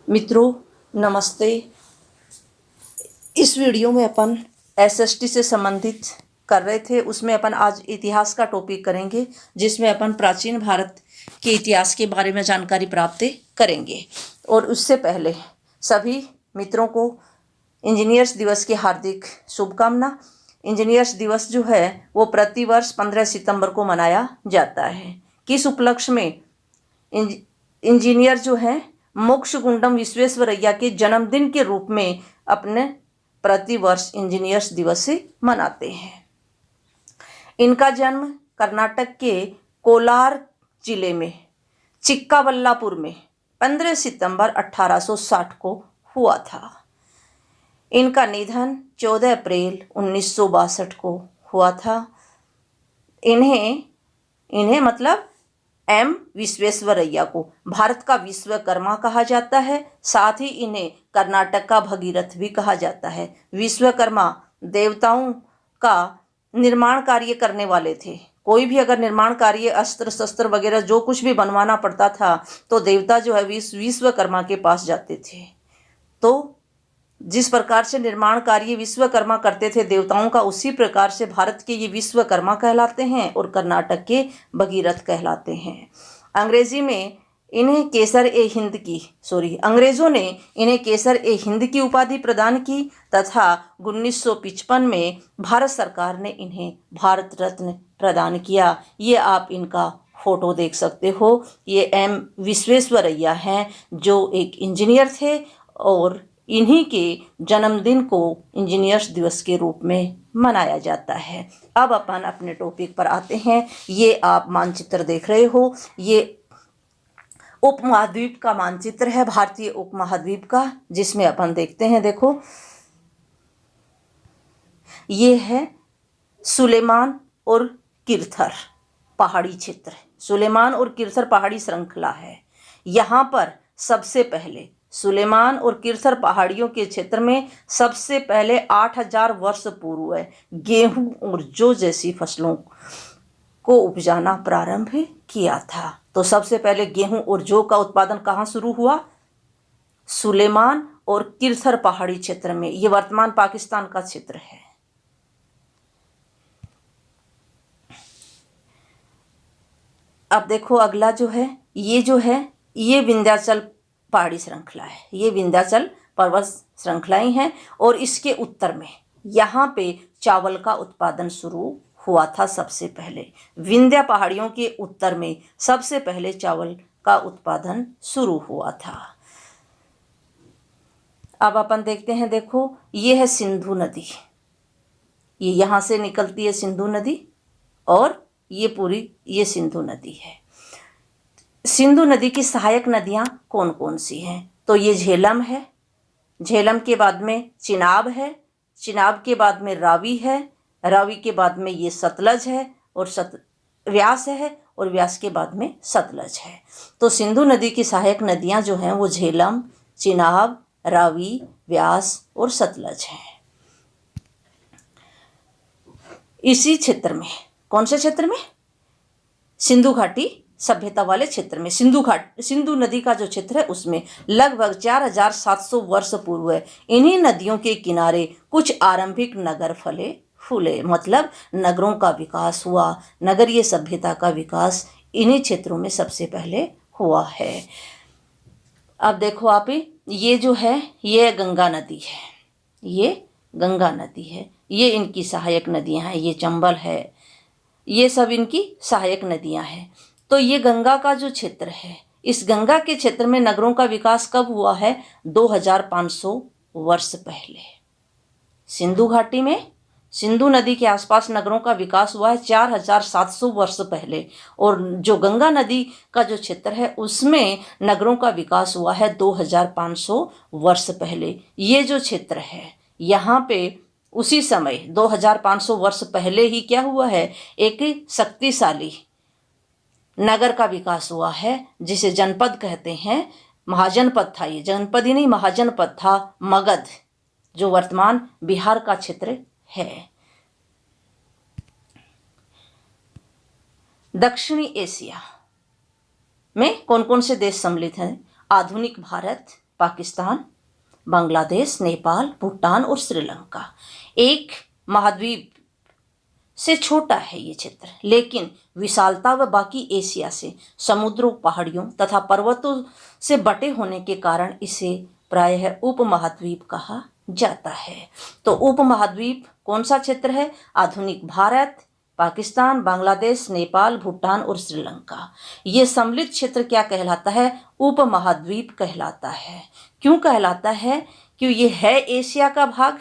मित्रों नमस्ते। इस वीडियो में अपन एसएसटी से संबंधित कर रहे थे, उसमें अपन आज इतिहास का टॉपिक करेंगे, जिसमें अपन प्राचीन भारत के इतिहास के बारे में जानकारी प्राप्त करेंगे। और उससे पहले सभी मित्रों को इंजीनियर्स दिवस की हार्दिक शुभकामना। इंजीनियर्स दिवस जो है वो प्रतिवर्ष 15 सितंबर को मनाया जाता है। किस उपलक्ष्य में? इंजीनियर जो है मोक्षगुंडम विश्वेश्वरैया के जन्मदिन के रूप में अपने प्रतिवर्ष इंजीनियर्स दिवस मनाते हैं। इनका जन्म कर्नाटक के कोलार जिले में चिक्काबल्लापुर में 15 सितंबर 1860 को हुआ था। इनका निधन 14 अप्रैल 1962 को हुआ था। इन्हें मतलब एम विश्वेश्वरैया को भारत का विश्वकर्मा कहा जाता है। साथ ही इन्हें कर्नाटक का भगीरथ भी कहा जाता है। विश्वकर्मा देवताओं का निर्माण कार्य करने वाले थे। कोई भी अगर निर्माण कार्य अस्त्र शस्त्र वगैरह जो कुछ भी बनवाना पड़ता था तो देवता जो है विश्वकर्मा के पास जाते थे। तो जिस प्रकार से निर्माण कार्य विश्वकर्मा करते थे देवताओं का, उसी प्रकार से भारत के ये विश्वकर्मा कहलाते हैं और कर्नाटक के भगीरथ कहलाते हैं। अंग्रेजी में इन्हें अंग्रेजों ने इन्हें केसर ए हिंद की उपाधि प्रदान की तथा 1955 में भारत सरकार ने इन्हें भारत रत्न प्रदान किया। ये आप इनका फोटो देख सकते हो। ये एम विश्वेश्वरैया हैं जो एक इंजीनियर थे और इन्हीं के जन्मदिन को इंजीनियर्स दिवस के रूप में मनाया जाता है। अब अपन अपने टॉपिक पर आते हैं। ये आप मानचित्र देख रहे हो, ये उपमहाद्वीप का मानचित्र है, भारतीय उपमहाद्वीप का, जिसमें अपन देखते हैं। देखो ये है सुलेमान और किरथर पहाड़ी क्षेत्र। सुलेमान और किरथर पहाड़ी श्रृंखला है। यहाँ पर सबसे पहले सुलेमान और किरथर पहाड़ियों के क्षेत्र में सबसे पहले 8000 वर्ष पूर्व गेहूं और जौ जैसी फसलों को उपजाना प्रारंभ किया था। तो सबसे पहले गेहूं और जौ का उत्पादन कहाँ शुरू हुआ? सुलेमान और किरथर पहाड़ी क्षेत्र में। ये वर्तमान पाकिस्तान का क्षेत्र है। अब देखो अगला जो है ये विंध्याचल पहाड़ी श्रृंखला है। ये विंध्याचल पर्वत श्रृंखलाएं हैं और इसके उत्तर में यहाँ पे चावल का उत्पादन शुरू हुआ था। सबसे पहले विंध्या पहाड़ियों के उत्तर में सबसे पहले चावल का उत्पादन शुरू हुआ था। अब अपन देखते हैं। देखो ये है सिंधु नदी। ये यहाँ से निकलती है सिंधु नदी और ये सिंधु नदी है। सिंधु नदी की सहायक नदियाँ कौन कौन सी हैं? तो ये झेलम है, झेलम के बाद में चिनाब है, चिनाब के बाद में रावी है, रावी के बाद में ये सतलज है और व्यास है और व्यास के बाद में सतलज है। तो सिंधु नदी की सहायक नदियाँ जो हैं वो झेलम, चिनाब, रावी, व्यास और सतलज हैं। इसी क्षेत्र में, कौन से क्षेत्र में? सिंधु घाटी सभ्यता वाले क्षेत्र में। सिंधु नदी का जो क्षेत्र है उसमें लगभग 4700 वर्ष पूर्व इन्हीं नदियों के किनारे कुछ आरंभिक नगर फूले, मतलब नगरों का विकास हुआ। नगरीय सभ्यता का विकास इन्हीं क्षेत्रों में सबसे पहले हुआ है। अब देखो आप, ये जो है ये गंगा नदी है। ये गंगा नदी है। ये इनकी सहायक नदियां हैं। ये चंबल है, ये सब इनकी सहायक नदियां हैं। तो ये गंगा का जो क्षेत्र है, इस गंगा के क्षेत्र में नगरों का विकास कब हुआ है? 2500 वर्ष पहले। सिंधु घाटी में सिंधु नदी के आसपास नगरों का विकास हुआ है 4700 वर्ष पहले। और जो गंगा नदी का जो क्षेत्र है उसमें नगरों का विकास हुआ है 2500 वर्ष पहले। ये जो क्षेत्र है यहाँ पे उसी समय 2500 वर्ष पहले ही क्या हुआ है? एक शक्तिशाली नगर का विकास हुआ है जिसे जनपद कहते हैं। महाजनपद था, ये जनपद ही नहीं महाजनपद था, मगध, जो वर्तमान बिहार का क्षेत्र है। दक्षिणी एशिया में कौन कौन से देश सम्मिलित हैं? आधुनिक भारत, पाकिस्तान, बांग्लादेश, नेपाल, भूटान और श्रीलंका। एक महाद्वीप से छोटा है ये क्षेत्र, लेकिन विशालता व बाकी एशिया से समुद्रों, पहाड़ियों तथा पर्वतों से बटे होने के कारण इसे प्रायः उपमहाद्वीप कहा जाता है। तो उपमहाद्वीप कौन सा क्षेत्र है? आधुनिक भारत, पाकिस्तान, बांग्लादेश, नेपाल, भूटान और श्रीलंका। ये सम्मिलित क्षेत्र क्या कहलाता है? उपमहाद्वीप कहलाता है। क्यों कहलाता है? क्यों ये है एशिया का भाग,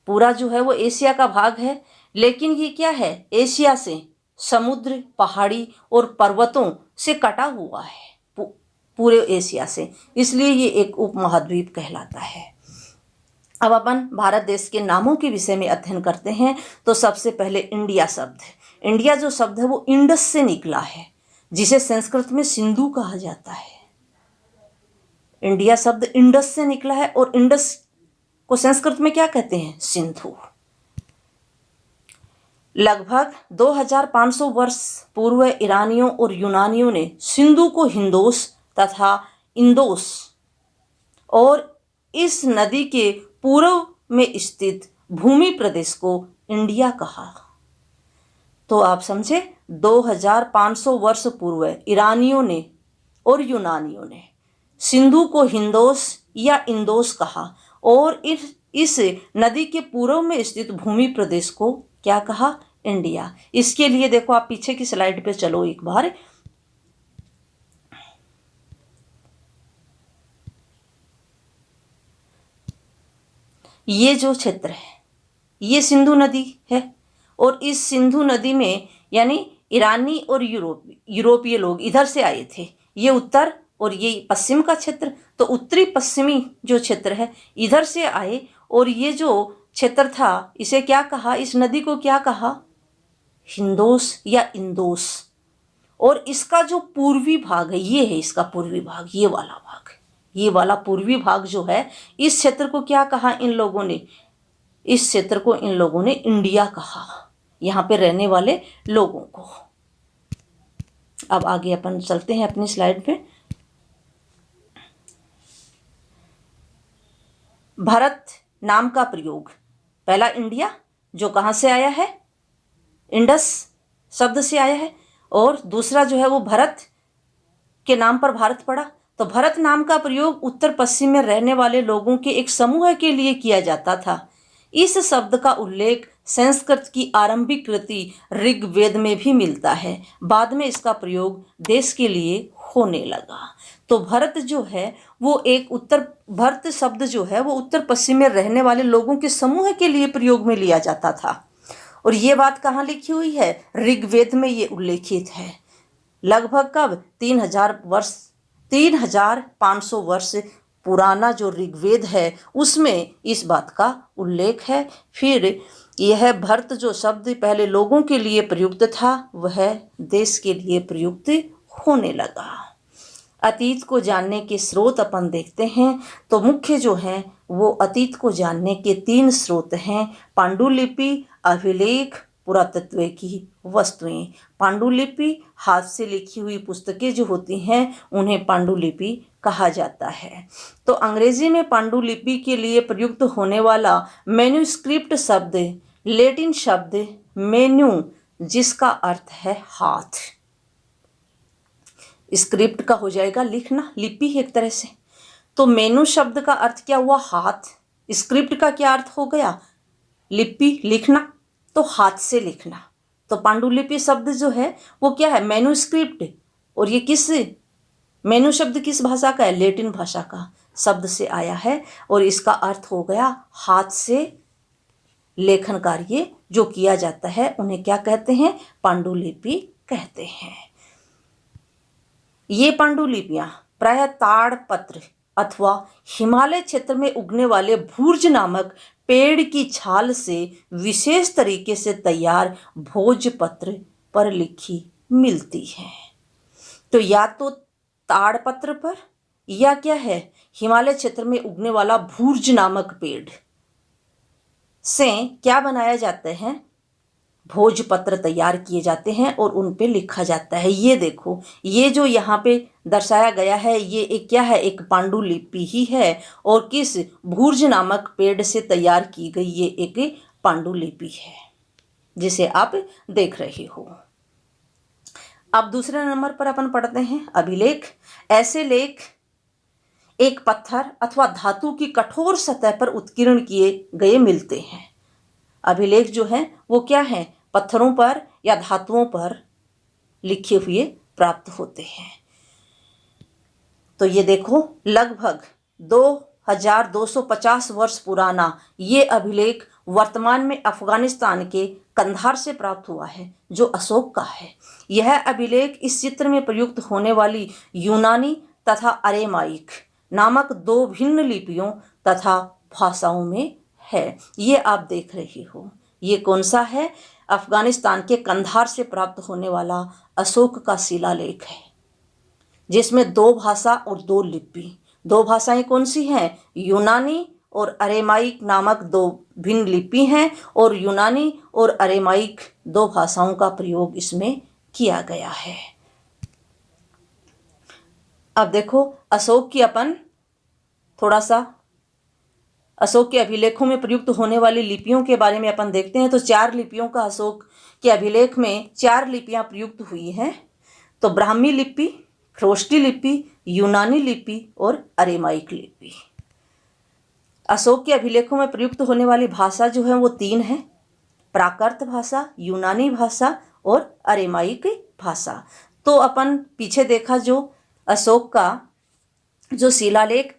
पूरा जो है वो एशिया का भाग है, लेकिन ये क्या है? एशिया से समुद्र, पहाड़ी और पर्वतों से कटा हुआ है, पूरे एशिया से, इसलिए ये एक उपमहाद्वीप कहलाता है। अब अपन भारत देश के नामों के विषय में अध्ययन करते हैं। तो सबसे पहले इंडिया शब्द। इंडिया जो शब्द है वो इंडस से निकला है, जिसे संस्कृत में सिंधु कहा जाता है। इंडिया शब्द इंडस से निकला है और इंडस को संस्कृत में क्या कहते हैं? सिंधु। लगभग 2500 वर्ष पूर्व ईरानियों और यूनानियों ने सिंधु को हिंदोस तथा इंदोस और इस नदी के पूर्व में स्थित भूमि प्रदेश को इंडिया कहा। तो आप समझे, 2500 वर्ष पूर्व ईरानियों ने और यूनानियों ने सिंधु को हिंदोस या इंदोस कहा और इस नदी के पूर्व में स्थित भूमि प्रदेश को क्या कहा? इंडिया। इसके लिए देखो, आप पीछे की स्लाइड पे चलो एक बार। ये जो क्षेत्र है ये सिंधु नदी है और इस सिंधु नदी में यानी ईरानी और यूरोपीय लोग इधर से आए थे। ये उत्तर और ये पश्चिम का क्षेत्र, तो उत्तरी पश्चिमी जो क्षेत्र है इधर से आए और ये जो क्षेत्र था इसे क्या कहा? इस नदी को क्या कहा? हिंदोस या इंदोस। और इसका जो पूर्वी भाग है ये है इसका पूर्वी भाग, ये वाला भाग, ये वाला पूर्वी भाग जो है, इस क्षेत्र को क्या कहा इन लोगों ने? इस क्षेत्र को इन लोगों ने इंडिया कहा, यहाँ पे रहने वाले लोगों को। अब आगे अपन चलते हैं अपनी स्लाइड पे। भारत नाम का प्रयोग, पहला इंडिया जो कहाँ से आया है? इंडस शब्द से आया है, और दूसरा जो है वो भरत के नाम पर भारत पड़ा। तो भरत नाम का प्रयोग उत्तर पश्चिम में रहने वाले लोगों के एक समूह के लिए किया जाता था। इस शब्द का उल्लेख संस्कृत की आरंभिक कृति ऋग्वेद में भी मिलता है। बाद में इसका प्रयोग देश के लिए होने लगा। तो भरत जो है वो भरत शब्द जो है वो उत्तर पश्चिम में रहने वाले लोगों के समूह के लिए प्रयोग में लिया जाता था। और ये बात कहाँ लिखी हुई है? ऋग्वेद में ये उल्लेखित है। लगभग कब? 3500 वर्ष पुराना जो ऋग्वेद है उसमें इस बात का उल्लेख है। फिर यह भरत जो शब्द पहले लोगों के लिए प्रयुक्त था वह देश के लिए प्रयुक्त होने लगा। अतीत को जानने के स्रोत अपन देखते हैं तो मुख्य जो हैं वो अतीत को जानने के 3 स्रोत हैं: पांडुलिपि, अभिलेख, पुरातत्व की वस्तुएं। पांडुलिपि हाथ से लिखी हुई पुस्तकें जो होती हैं उन्हें पांडुलिपि कहा जाता है। तो अंग्रेजी में पांडुलिपि के लिए प्रयुक्त होने वाला मैन्युस्क्रिप्ट शब्द लैटिन शब्द मेन्यू, जिसका अर्थ है हाथ। स्क्रिप्ट का हो जाएगा लिखना, लिपि एक तरह से। तो मेनू शब्द का अर्थ क्या हुआ? हाथ। स्क्रिप्ट का क्या अर्थ हो गया? लिपि, लिखना, तो हाथ से लिखना। तो पांडुलिपि शब्द जो है वो क्या है? मैन्युस्क्रिप्ट। और ये मेनू शब्द किस भाषा का है? लैटिन भाषा का शब्द से आया है और इसका अर्थ हो गया हाथ से लेखन कार्य जो किया जाता है उन्हें क्या कहते हैं? पांडुलिपि कहते हैं। ये पांडुलिपियां प्रायः ताड़पत्र अथवा हिमालय क्षेत्र में उगने वाले भूर्ज नामक पेड़ की छाल से विशेष तरीके से तैयार भोजपत्र पर लिखी मिलती है। तो या तो ताड़पत्र पर या क्या है, हिमालय क्षेत्र में उगने वाला भूर्ज नामक पेड़ से क्या बनाया जाता है? भोजपत्र तैयार किए जाते हैं और उन पे लिखा जाता है। ये देखो, ये जो यहाँ पे दर्शाया गया है ये एक क्या है, एक पांडुलिपि ही है और किस भूर्ज नामक पेड़ से तैयार की गई ये एक पांडुलिपि है जिसे आप देख रहे हो। अब दूसरे नंबर पर अपन पढ़ते हैं अभिलेख। ऐसे लेख एक पत्थर अथवा धातु की कठोर सतह पर उत्कीर्ण किए गए मिलते हैं। अभिलेख जो है वो क्या है, पत्थरों पर या धातुओं पर लिखे हुए प्राप्त होते हैं। तो ये देखो, लगभग 2250 वर्ष पुराना ये अभिलेख वर्तमान में अफगानिस्तान के कंधार से प्राप्त हुआ है जो अशोक का है। यह अभिलेख इस चित्र में प्रयुक्त होने वाली यूनानी तथा अरेमाइक नामक दो भिन्न लिपियों तथा भाषाओं में है। ये आप देख रहे हो, ये कौन सा है, अफगानिस्तान के कंधार से प्राप्त होने वाला अशोक का शिलालेख है जिसमें दो भाषा और दो लिपि, दो भाषाएं कौन सी हैं, यूनानी और अरेमाइक नामक दो भिन्न लिपि हैं और यूनानी और अरेमाइक दो भाषाओं का प्रयोग इसमें किया गया है। अब देखो, अशोक की अपन थोड़ा सा अशोक के अभिलेखों में प्रयुक्त होने वाली लिपियों के बारे में अपन देखते हैं। तो 4 लिपियों का अशोक के अभिलेख में 4 लिपियां प्रयुक्त हुई हैं। तो ब्राह्मी लिपि, ख्रोष्टी लिपि, यूनानी लिपि और अरेमाइक लिपि। अशोक के अभिलेखों में प्रयुक्त होने वाली भाषा जो है वो 3 है, प्राकृत भाषा, यूनानी भाषा और अरेमाइक भाषा। तो अपन पीछे देखा जो अशोक का जो शिलालेख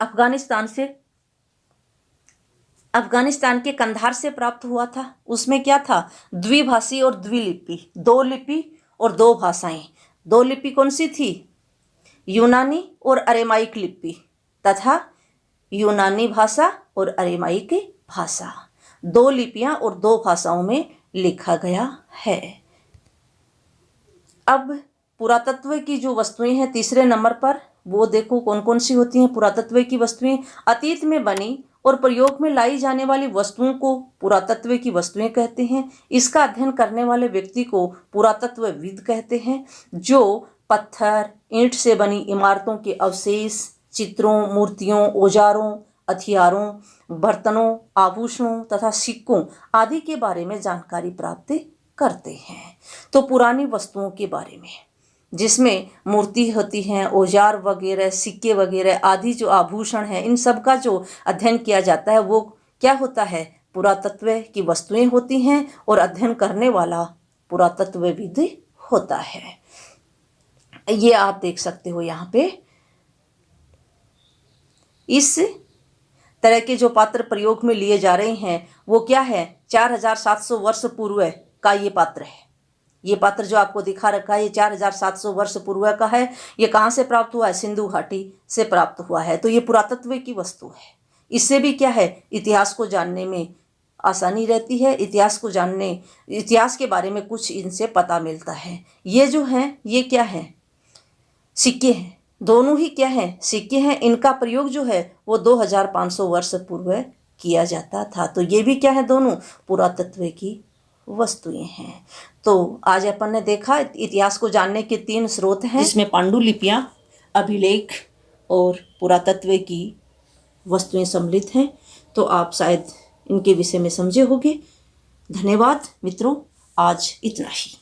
अफगानिस्तान के कंधार से प्राप्त हुआ था उसमें क्या था, द्विभाषी और द्विलिपि, 2 लिपि और 2 भाषाएं। 2 लिपि कौन सी थी, यूनानी और अरेमाइक लिपि तथा यूनानी भाषा और अरेमाइक भाषा, 2 लिपियां और 2 भाषाओं में लिखा गया है। अब पुरातत्व की जो वस्तुएं हैं तीसरे नंबर पर, वो देखो कौन कौन सी होती हैं। पुरातत्व की वस्तुएं अतीत में बनी और प्रयोग में लाई जाने वाली वस्तुओं को पुरातत्व की वस्तुएं कहते हैं। इसका अध्ययन करने वाले व्यक्ति को पुरातत्वविद कहते हैं, जो पत्थर, ईंट से बनी इमारतों के अवशेष, चित्रों, मूर्तियों, औजारों, हथियारों, बर्तनों, आभूषणों तथा सिक्कों आदि के बारे में जानकारी प्राप्त करते हैं। तो पुरानी वस्तुओं के बारे में जिसमें मूर्ति होती हैं, औजार वगैरह, सिक्के वगैरह आदि जो आभूषण हैं, इन सब का जो अध्ययन किया जाता है वो क्या होता है, पुरातत्व की वस्तुएं होती हैं और अध्ययन करने वाला पुरातत्वविद होता है। ये आप देख सकते हो यहाँ पे। इस तरह के जो पात्र प्रयोग में लिए जा रहे हैं वो क्या है, 4700 वर्ष पूर्व का ये पात्र है। ये पात्र जो आपको दिखा रखा है ये 4700 वर्ष पूर्व का है। ये कहाँ से प्राप्त हुआ है, सिंधु घाटी से प्राप्त हुआ है। तो ये पुरातत्व की वस्तु है। इससे भी क्या है, इतिहास को जानने में आसानी रहती है, इतिहास के बारे में कुछ इनसे पता मिलता है। ये जो है ये क्या है, सिक्के हैं, दोनों ही क्या है, सिक्के हैं। इनका प्रयोग जो है वो 2500 वर्ष पूर्व किया जाता था। तो ये भी क्या है, दोनों पुरातत्व की वस्तुएं हैं। तो आज अपन ने देखा इतिहास को जानने के 3 स्रोत हैं जिसमें पांडुलिपियां, अभिलेख और पुरातत्व की वस्तुएं सम्मिलित हैं। तो आप शायद इनके विषय में समझे होंगे। धन्यवाद मित्रों, आज इतना ही।